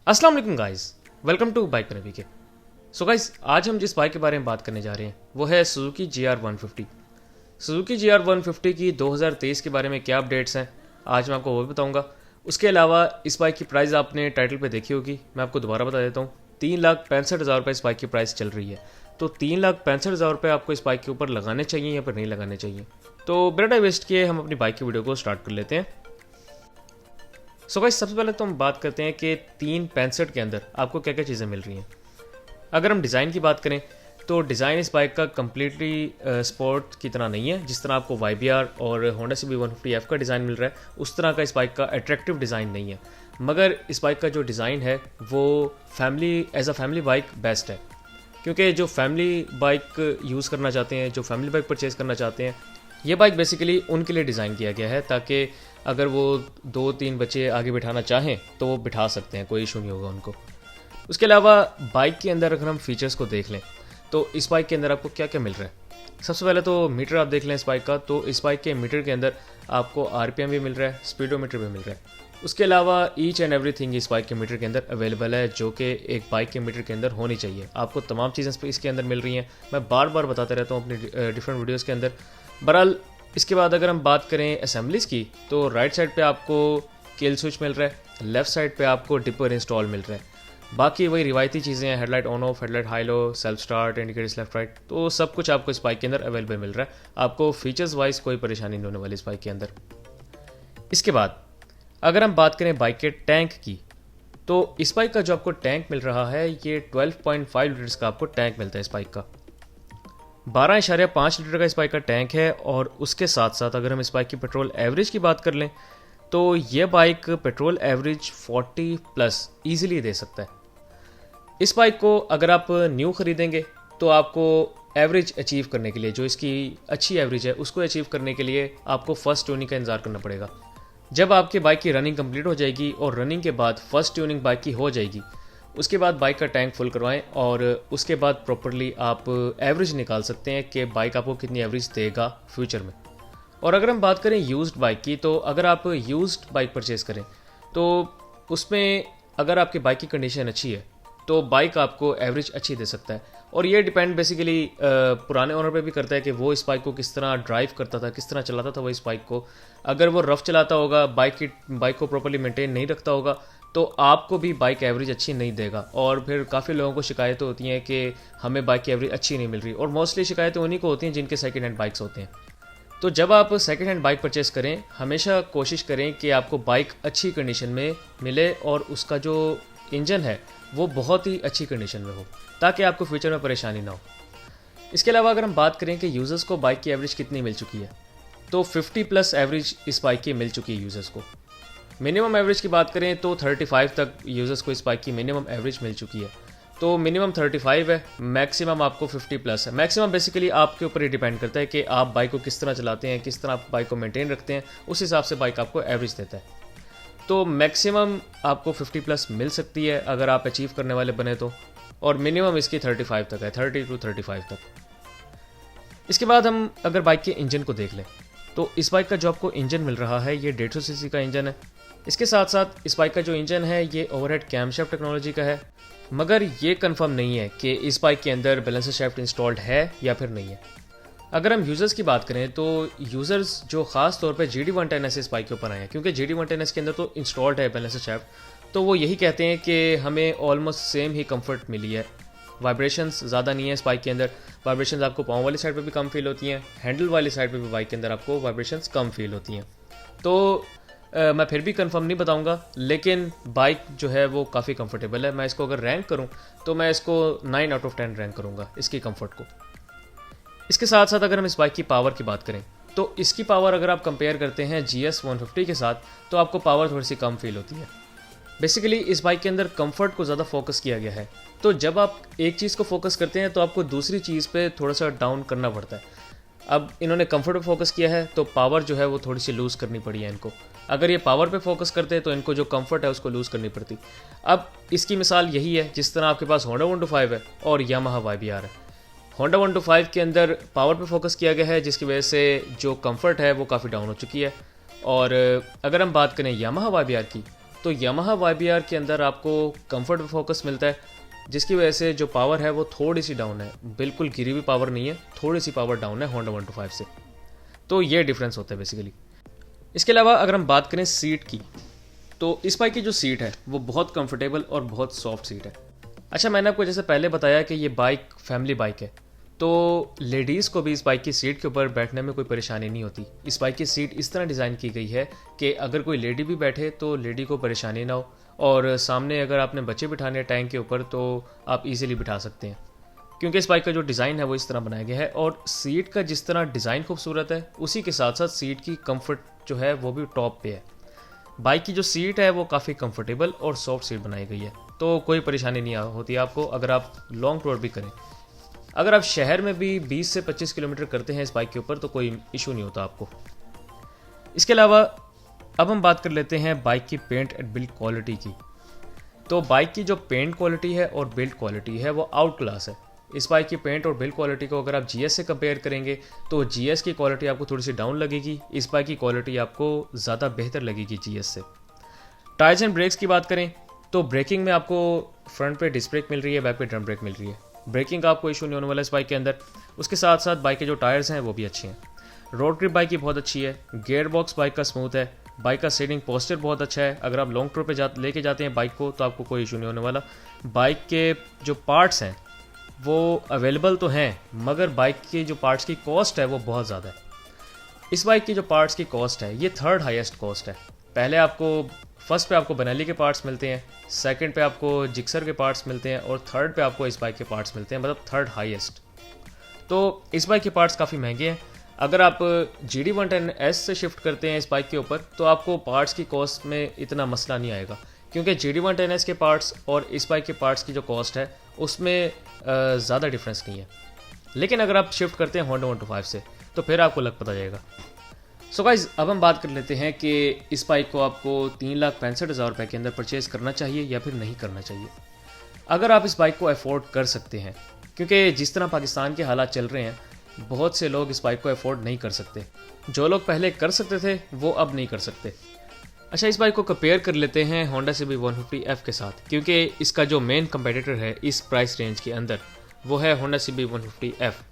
अस्सलाम वालेकुम guys, welcome to bike नबी के। सो गाइस, आज हम जिस बाइक के बारे में बात करने जा रहे हैं वो है सुजुकी GR150। सुजुकी GR150 की 2023 के बारे में क्या अपडेट्स हैं आज मैं आपको वो भी बताऊंगा। उसके अलावा इस बाइक की प्राइस आपने टाइटल पे देखी होगी, मैं आपको दोबारा बता देता हूँ। 3,65,000 रुपये इस बाइक की प्राइस चल रही है। तो 3,65,000 रुपये आपको इस बाइक के ऊपर लगाने चाहिए या फिर नहीं लगाने चाहिए। तो बिना टाइम वेस्ट किए हम अपनी बाइक की वीडियो को स्टार्ट कर लेते हैं। सो गाइस, सबसे पहले तो हम बात करते हैं कि 365 के अंदर आपको क्या क्या चीज़ें मिल रही हैं। अगर हम डिज़ाइन की बात करें तो डिज़ाइन इस बाइक का कम्प्लीटली स्पोर्ट की तरह नहीं है। जिस तरह आपको YBR और होंडा CB150F का डिज़ाइन मिल रहा है उस तरह का इस बाइक का अट्रैक्टिव डिज़ाइन नहीं है। मगर इस बाइक का जो डिज़ाइन है वो as a family bike best है, क्योंकि जो फैमिली बाइक यूज़ करना चाहते हैं, जो फैमिली बाइक परचेज़ करना चाहते हैं, ये बाइक बेसिकली उनके लिए डिज़ाइन किया गया है ताकि अगर वो 2-3 बच्चे आगे बिठाना चाहें तो वो बिठा सकते हैं, कोई इशू नहीं होगा उनको। उसके अलावा बाइक के अंदर अगर हम फीचर्स को देख लें तो इस बाइक के अंदर आपको क्या क्या मिल रहा है। सबसे पहले तो मीटर आप देख लें इस बाइक का, तो इस बाइक के मीटर के अंदर आपको RPM भी मिल रहा है, स्पीडोमीटर भी मिल रहा है। उसके अलावा ईच एंड एवरीथिंग इस बाइक के मीटर के अंदर अवेलेबल है, जो कि एक बाइक के मीटर के अंदर होनी चाहिए। आपको तमाम चीज़ें इसके अंदर मिल रही हैं, मैं बार बार बताते रहता हूँ अपनी डिफरेंट वीडियोज़ के अंदर। बहरहाल इसके बाद अगर हम बात करें असेंबलीज़ की तो राइट साइड पे आपको किल स्विच मिल रहा है, लेफ़्ट साइड पे आपको डिपर इंस्टॉल मिल रहा है। बाकी वही रिवायती चीज़ें हैं, headlight on off, headlight high low, self start, indicators left right, तो सब कुछ आपको इस बाइक के अंदर अवेलेबल मिल रहा है। आपको फीचर्स वाइज कोई परेशानी नहीं होने वाली इस बाइक के अंदर। इसके बाद अगर हम बात करें बाइक के टैंक की तो इस बाइक का जो आपको टैंक मिल रहा है ये 12.5 लीटर्स का आपको टैंक मिलता है इस बाइक का। 12.5 लीटर का इस बाइक का टैंक है। और उसके साथ साथ अगर हम इस बाइक की पेट्रोल एवरेज की बात कर लें तो ये बाइक पेट्रोल एवरेज 40+ ईजिली दे सकता है। इस बाइक को अगर आप न्यू ख़रीदेंगे तो आपको एवरेज अचीव करने के लिए, जो इसकी अच्छी एवरेज है उसको अचीव करने के लिए आपको फर्स्ट ट्यूनिंग का इंतज़ार करना पड़ेगा। जब आपकी बाइक की रनिंग कंप्लीट हो जाएगी और रनिंग के बाद फर्स्ट ट्यूनिंग बाइक की हो जाएगी, उसके बाद बाइक का टैंक फुल करवाएं और उसके बाद प्रॉपर्ली आप एवरेज निकाल सकते हैं कि बाइक आपको कितनी एवरेज देगा फ्यूचर में। और अगर हम बात करें यूज्ड बाइक की तो अगर आप यूज्ड बाइक परचेज़ करें तो उसमें अगर आपकी बाइक की कंडीशन अच्छी है तो बाइक आपको एवरेज अच्छी दे सकता है। और ये डिपेंड बेसिकली पुराने ओनर पे भी करता है कि वो इस बाइक को किस तरह ड्राइव करता था, किस तरह चलाता था वो इस बाइक को। अगर वो रफ़ चलाता होगा, बाइक को प्रॉपर्ली मेंटेन नहीं रखता होगा, तो आपको भी बाइक एवरेज अच्छी नहीं देगा। और फिर काफ़ी लोगों को शिकायतें होती हैं कि हमें बाइक की एवरेज अच्छी नहीं मिल रही, और मोस्टली शिकायतें उन्हीं को होती हैं जिनके सेकेंड हैंड बाइक्स होते हैं। तो जब आप सेकेंड हैंड बाइक परचेज़ करें हमेशा कोशिश करें कि आपको बाइक अच्छी कंडीशन में मिले और उसका जो इंजन है वो बहुत ही अच्छी कंडीशन में हो, ताकि आपको फ्यूचर में परेशानी ना हो। इसके अलावा अगर हम बात करें कि यूज़र्स को बाइक की एवरेज कितनी मिल चुकी है तो 50+ एवरेज इस बाइक की मिल चुकी है यूज़र्स को। मिनिमम एवरेज की बात करें तो 35 तक यूज़र्स को इस बाइक की मिनिमम एवरेज मिल चुकी है। तो मिनिमम 35 है, मैक्सिमम आपको 50+ है। मैक्सिमम बेसिकली आपके ऊपर ही डिपेंड करता है कि आप बाइक को किस तरह चलाते हैं, किस तरह आप बाइक को मेंटेन रखते हैं, उस हिसाब से बाइक आपको एवरेज देता है। तो मैक्सिमम आपको 50+ मिल सकती है अगर आप अचीव करने वाले बने तो, और मिनिमम इसकी 35 तक है, 30 to 35 तक। इसके बाद हम अगर बाइक के इंजन को देख लें तो इस बाइक का जो आपको इंजन मिल रहा है ये 150 सीसी का इंजन है। इसके साथ साथ इस बाइक का जो इंजन है ये ओवरहेड कैमशाफ्ट टेक्नोलॉजी का है, मगर ये कंफर्म नहीं है कि इस बाइक के अंदर बैलेंसर शाफ्ट इंस्टॉल्ड है या फिर नहीं है। अगर हम यूज़र्स की बात करें तो यूज़र्स जो ख़ास तौर पे GD110S इस बाइक के ऊपर आए हैं, क्योंकि GD110S के अंदर तो इंस्टॉल्ड है बैलेंसर शाफ्ट, तो वो यही कहते हैं कि हमें ऑलमोस्ट सेम ही कंफर्ट मिली है। वाइब्रेशंस ज़्यादा नहीं है इस बाइक के अंदर, वाइब्रेशंस आपको पाँव वाली साइड पे भी कम फील होती हैं, हैंडल वाली साइड पे भी बाइक के अंदर आपको वाइब्रेशंस कम फील होती हैं। तो मैं फिर भी कंफर्म नहीं बताऊंगा, लेकिन बाइक जो है वो काफ़ी कंफर्टेबल है। मैं इसको अगर रैंक करूं तो मैं इसको 9 out of 10 रैंक करूंगा इसकी कंफर्ट को। इसके साथ साथ अगर हम इस बाइक की पावर की बात करें तो इसकी पावर अगर आप कंपेयर करते हैं GS150 के साथ तो आपको पावर थोड़ी सी कम फील होती है। बेसिकली इस बाइक के अंदर कंफर्ट को ज़्यादा फोकस किया गया है, तो जब आप एक चीज़ को फोकस करते हैं तो आपको दूसरी चीज़ पे थोड़ा सा डाउन करना पड़ता है। अब इन्होंने कंफर्ट पे फोकस किया है तो पावर जो है वो थोड़ी सी लूज़ करनी पड़ी है इनको। अगर ये पावर पे फोकस करते हैं तो इनको जो कंफर्ट है उसको लूज़ करनी पड़ती। अब इसकी मिसाल यही है जिस तरह आपके पास होंडा 125 है और यामाहा YBR है। होंडा 125 के अंदर पावर पे फोकस किया गया है जिसकी वजह से जो कंफर्ट है वो काफ़ी डाउन हो चुकी है। और अगर हम बात करें यामाहा YBR की तो यामाहा YBR के अंदर आपको कंफर्ट पे फोकस मिलता है, जिसकी वजह से जो पावर है वो थोड़ी सी डाउन है, बिल्कुल गिरी हुई पावर नहीं है, थोड़ी सी पावर डाउन है होंडा 125 से। तो ये डिफरेंस होता है बेसिकली। इसके अलावा अगर हम बात करें सीट की, तो इस बाइक की जो सीट है वो बहुत कंफर्टेबल और बहुत सॉफ्ट सीट है। अच्छा, मैंने आपको जैसे पहले बताया कि ये बाइक फैमिली बाइक है, तो लेडीज़ को भी इस बाइक की सीट के ऊपर बैठने में कोई परेशानी नहीं होती। इस बाइक की सीट इस तरह डिज़ाइन की गई है कि अगर कोई लेडी भी बैठे तो लेडी को परेशानी ना हो, और सामने अगर आपने बच्चे बिठाने टैंक के ऊपर तो आप इजीली बिठा सकते हैं, क्योंकि इस बाइक का जो डिज़ाइन है वो इस तरह बनाया गया है। और सीट का जिस तरह डिज़ाइन खूबसूरत है, उसी के साथ साथ सीट की कंफर्ट जो है वो भी टॉप पे है। बाइक की जो सीट है वो काफ़ी कंफर्टेबल और सॉफ्ट सीट बनाई गई है, तो कोई परेशानी नहीं होती आपको अगर आप लॉन्ग टूर भी करें। अगर आप शहर में भी 20 से 25 किलोमीटर करते हैं इस बाइक के ऊपर तो कोई इशू नहीं होता आपको। इसके अलावा अब हम बात कर लेते हैं बाइक की पेंट एंड बिल्ड क्वालिटी की। तो बाइक की जो पेंट क्वालिटी है और बिल्ड क्वालिटी है वो आउट क्लास है। इस बाइक की पेंट और बिल्ड क्वालिटी को अगर आप GS से कंपेयर करेंगे तो GS की क्वालिटी आपको थोड़ी सी डाउन लगेगी, इस बाइक की क्वालिटी आपको ज़्यादा बेहतर लगेगी GS से। टायर्स एंड ब्रेक्स की बात करें तो ब्रेकिंग में आपको फ्रंट पे डिस्क ब्रेक मिल रही है, बैक पे ड्रम ब्रेक मिल रही है। ब्रेकिंग का आपको इशू नहीं होने वाला इस बाइक के अंदर। उसके साथ साथ बाइक के जो टायर्स हैं वो भी अच्छे हैं। रोड ग्रिप बाइक की बहुत अच्छी है, गियर बॉक्स बाइक का स्मूथ है, बाइक का सीटिंग पोस्चर बहुत अच्छा है। अगर आप लॉन्ग टूर पे लेके जाते हैं बाइक को तो आपको कोई इशू नहीं होने वाला। बाइक के जो पार्ट्स हैं वो अवेलेबल तो हैं, मगर बाइक की जो पार्ट्स की कॉस्ट है वो बहुत ज़्यादा है। इस बाइक की जो पार्ट्स की कॉस्ट है ये थर्ड हाईएस्ट कॉस्ट है। पहले आपको फर्स्ट पे आपको बेनेली के पार्ट्स मिलते हैं, सेकंड पे आपको जिक्सर के पार्ट्स मिलते हैं और थर्ड पे आपको इस बाइक के पार्ट्स मिलते हैं, मतलब थर्ड हाईएस्ट। तो इस बाइक के पार्ट्स काफ़ी महंगे हैं। अगर आप GD110S से शिफ्ट करते हैं इस बाइक के ऊपर तो आपको पार्ट्स की कॉस्ट में इतना मसला नहीं आएगा, क्योंकि GD110S के पार्ट्स और इस बाइक के पार्ट्स की जो कॉस्ट है उसमें ज़्यादा डिफरेंस नहीं है। लेकिन अगर आप शिफ्ट करते हैं होंडा 125 से तो फिर आपको लग पता जाएगा। सो गाइज, अब हम बात कर लेते हैं कि इस बाइक को आपको 3,65,000 रुपये के अंदर परचेज़ करना चाहिए या फिर नहीं करना चाहिए। अगर आप इस बाइक को अफोर्ड कर सकते हैं, क्योंकि जिस तरह पाकिस्तान के हालात चल रहे हैं बहुत से लोग इस बाइक को अफोर्ड नहीं कर सकते। जो लोग पहले कर सकते थे वो अब नहीं कर सकते। अच्छा, इस बाइक को कंपेयर कर लेते हैं होंडा CB150F के साथ, क्योंकि इसका जो मेन कंपेटिटर है इस प्राइस रेंज के अंदर वो है होंडा CB150F।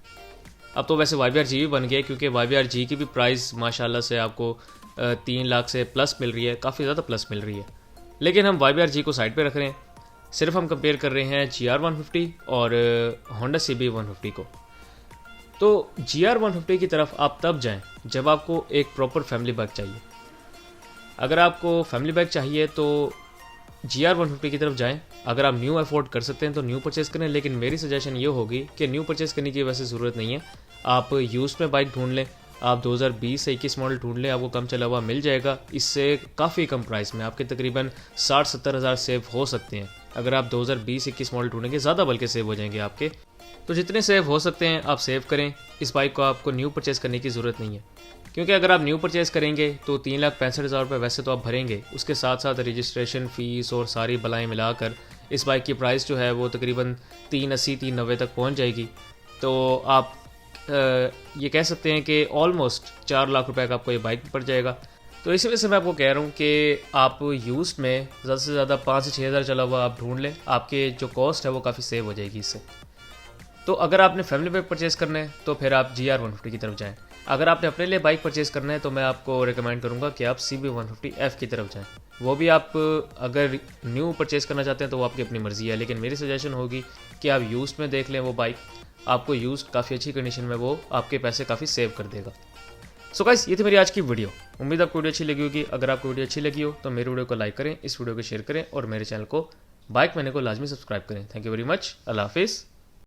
अब तो वैसे YBR G भी बन गया, क्योंकि YBR G की भी प्राइस माशाल्लाह से आपको 3 लाख से प्लस मिल रही है, काफ़ी ज़्यादा प्लस मिल रही है। लेकिन हम YBR G को साइड पे रख रहे हैं, सिर्फ हम कंपेयर कर रहे हैं GR150 और होंडा CB150 को। तो GR150 की तरफ आप तब जाएं जब आपको एक प्रॉपर फैमिली बाइक चाहिए। अगर आपको फैमिली बाइक चाहिए तो GR150 की तरफ जाएं। अगर आप न्यू अफोर्ड कर सकते हैं तो न्यू परचेज़ करें, लेकिन मेरी सजेशन ये होगी कि न्यू परचेज़ करने की वैसे ज़रूरत नहीं है। आप यूज़ में बाइक ढूंढ लें, आप 2020 से 21 मॉडल ढूंढ लें, आपको कम चला हुआ मिल जाएगा। इससे काफ़ी कम प्राइस में आपके तकरीबन 60-70 हज़ार सेव हो सकते हैं। अगर आप 2020-21 मॉडल ढूंढेंगे, ज़्यादा बल्कि सेव हो जाएंगे आपके। तो जितने सेव हो सकते हैं आप सेव करें। इस बाइक को आपको न्यू परचेज़ करने की ज़रूरत नहीं है, क्योंकि अगर आप न्यू परचेज़ करेंगे तो 3,65,000 रुपये वैसे तो आप भरेंगे, उसके साथ साथ रजिस्ट्रेशन फ़ीस और सारी बलाएँ मिलाकर इस बाइक की प्राइस जो है वो तकरीबन 380-390 तक पहुंच जाएगी। तो आप ये कह सकते हैं कि ऑलमोस्ट 4 लाख रुपए का आपको ये बाइक पड़ जाएगा। तो इसी वजह से मैं आपको कह रहा हूँ कि आप यूज़ में ज़्यादा से ज़्यादा 5 से 6 हज़ार चला हुआ आप ढूंढ लें, आपके जो कॉस्ट है वो काफ़ी सेव हो जाएगी इससे। तो अगर आपने फैमिली बाइक परचेज़ करना है तो फिर आप GR150 की तरफ जाएँ। अगर आपने अपने लिए बाइक परचेज़ करना है तो मैं आपको रिकमेंड करूँगा कि आप CB150F की तरफ जाएँ। वो भी आप अगर न्यू परचेज़ करना चाहते हैं तो वो आपकी अपनी मर्ज़ी है, लेकिन मेरी सजेशन होगी कि आप यूज़ में देख लें। वो बाइक आपको यूज़ काफ़ी अच्छी कंडीशन में वो आपके पैसे काफ़ी सेव कर देगा। सो गाइस, ये थी मेरी आज की वीडियो। उम्मीद आपको वीडियो अच्छी लगी होगी। अगर आपको वीडियो अच्छी लगी हो तो मेरे वीडियो को लाइक करें, इस वीडियो को शेयर करें और मेरे चैनल को बाइक मैने को लाजमी सब्सक्राइब करें। Thank you very much. अल्लाह हाफिज़।